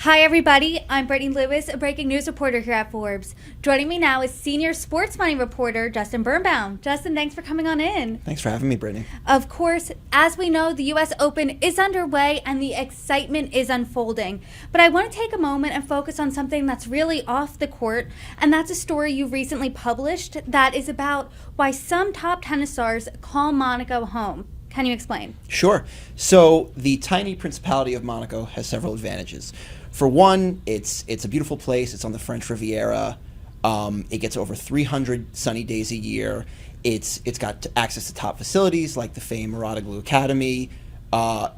Hi everybody, I'm Brittany Lewis, a breaking news reporter here at Forbes. Joining me now is senior SportsMoney reporter Justin Birnbaum. Justin, thanks for coming on in. Thanks for having me, Brittany. Of course, as we know, the US Open is underway and the excitement is unfolding. But I want to take a moment and focus on something that's really off the court, and that's a story you recently published that is about why some top tennis stars call Monaco home. Can you explain? Sure. So the tiny principality of Monaco has several advantages. For one, it's a beautiful place. It's on the French Riviera. It gets over 300 sunny days a year. It's got access to top facilities like the famed Monaco Academy.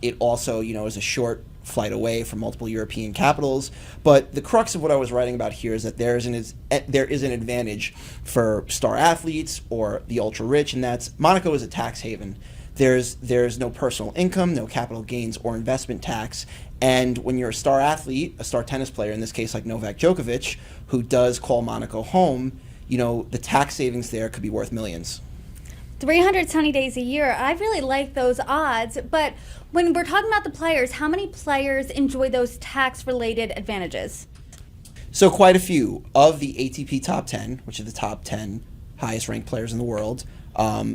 It also, is a short flight away from multiple European capitals. But the crux of what I was writing about here is that there is an advantage for star athletes or the ultra rich, and that's Monaco is a tax haven. There's no personal income, no capital gains or investment tax. And when you're a star athlete, a star tennis player, in this case like Novak Djokovic, who does call Monaco home, the tax savings there could be worth millions. 300 sunny days a year. I really like those odds. But when we're talking about the players, how many players enjoy those tax-related advantages? So quite a few. Of the ATP top 10, which are the top 10 highest ranked players in the world,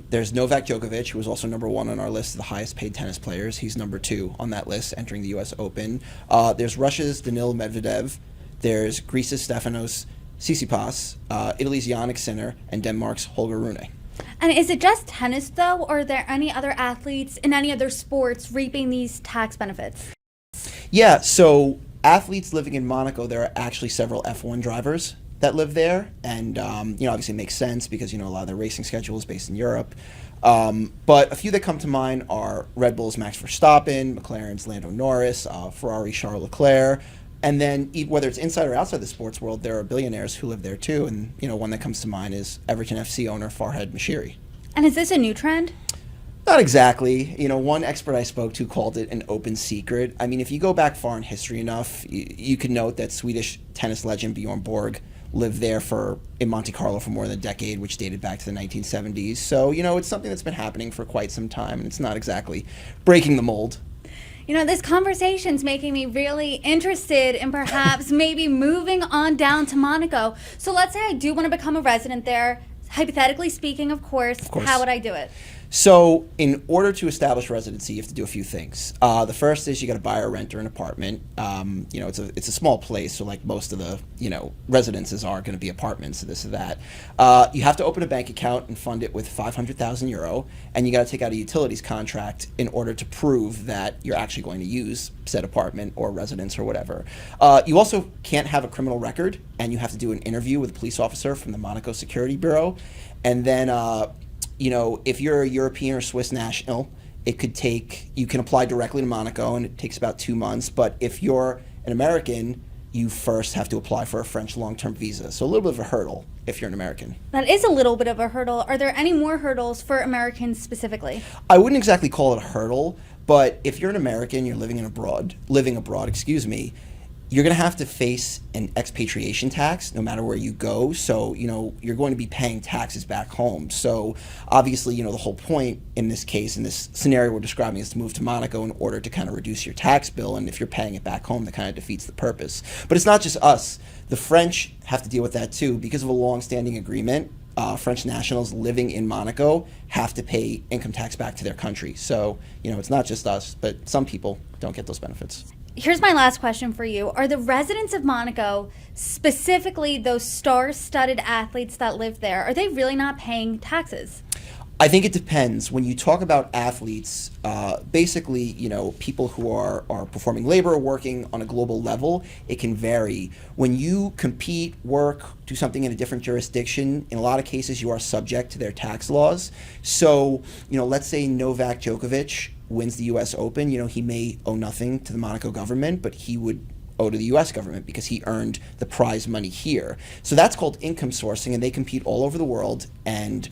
there's Novak Djokovic, who is also number one on our list of the highest paid tennis players. He's number two on that list, entering the US Open. There's Russia's Danil Medvedev. There's Greece's Stefanos Tsitsipas, Italy's Yannick Sinner, and Denmark's Holger Rune. And is it just tennis, though, or are there any other athletes in any other sports reaping these tax benefits? Yeah, so athletes living in Monaco, there are actually several F1 drivers that live there, and obviously it makes sense because a lot of their racing schedule is based in Europe. But a few that come to mind are Red Bull's Max Verstappen, McLaren's Lando Norris, Ferrari's Charles Leclerc, and then whether it's inside or outside the sports world, there are billionaires who live there too. And one that comes to mind is Everton FC owner Farhad Mashiri. And is this a new trend? Not exactly. One expert I spoke to called it an open secret. I mean, if you go back far in history enough, you can note that Swedish tennis legend Bjorn Borg lived there in Monte Carlo for more than a decade, which dated back to the 1970s. So, it's something that's been happening for quite some time, and it's not exactly breaking the mold. This conversation's making me really interested in perhaps maybe moving on down to Monaco. So let's say I do want to become a resident there. Hypothetically speaking, of course. How would I do it? So in order to establish residency, you have to do a few things. The first is you got to buy or rent an apartment. It's a small place, so like most of the residences are going to be apartments, so this or that. You have to open a bank account and fund it with 500,000 euro, and you got to take out a utilities contract in order to prove that you're actually going to use said apartment or residence or whatever. You also can't have a criminal record, and you have to do an interview with a police officer from the Monaco Security Bureau, and then if you're a European or Swiss national, you can apply directly to Monaco, and it takes about 2 months. But if you're an American, you first have to apply for a French long-term visa. So a little bit of a hurdle if you're an American. That is a little bit of a hurdle. Are there any more hurdles for Americans specifically? I wouldn't exactly call it a hurdle, but if you're an American, you're living abroad, you're going to have to face an expatriation tax no matter where you go. So, you're going to be paying taxes back home. So, obviously, the whole point in this case, in this scenario we're describing, is to move to Monaco in order to kind of reduce your tax bill. And if you're paying it back home, that kind of defeats the purpose. But it's not just us. The French have to deal with that too. Because of a long-standing agreement, French nationals living in Monaco have to pay income tax back to their country. So, it's not just us, but some people don't get those benefits. Here's my last question for you. Are the residents of Monaco, specifically those star-studded athletes that live there, are they really not paying taxes? I think it depends. When you talk about athletes, basically, people who are performing labor or working on a global level, it can vary. When you compete, work, do something in a different jurisdiction, in a lot of cases you are subject to their tax laws. So, let's say Novak Djokovic wins the US Open, he may owe nothing to the Monaco government, but he would owe to the US government because he earned the prize money here. So that's called income sourcing, and they compete all over the world, and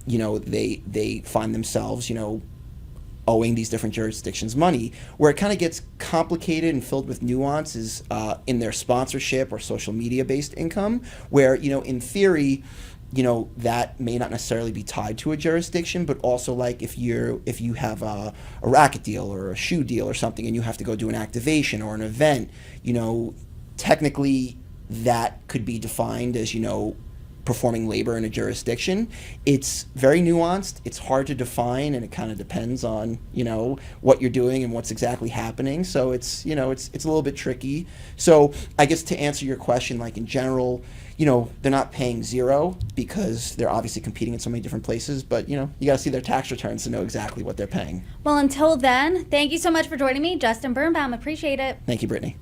they find themselves owing these different jurisdictions money. Where it kind of gets complicated and filled with nuances in their sponsorship or social media based income, where in theory that may not necessarily be tied to a jurisdiction, but also like if you have a racket deal or a shoe deal or something, and you have to go do an activation or an event, technically that could be defined as, performing labor in a jurisdiction. It's very nuanced. It's hard to define, and it kind of depends on, what you're doing and what's exactly happening. So it's a little bit tricky. So I guess to answer your question, like in general, they're not paying zero because they're obviously competing in so many different places, but you got to see their tax returns to know exactly what they're paying. Well, until then, thank you so much for joining me, Justin Birnbaum. Appreciate it. Thank you, Brittany.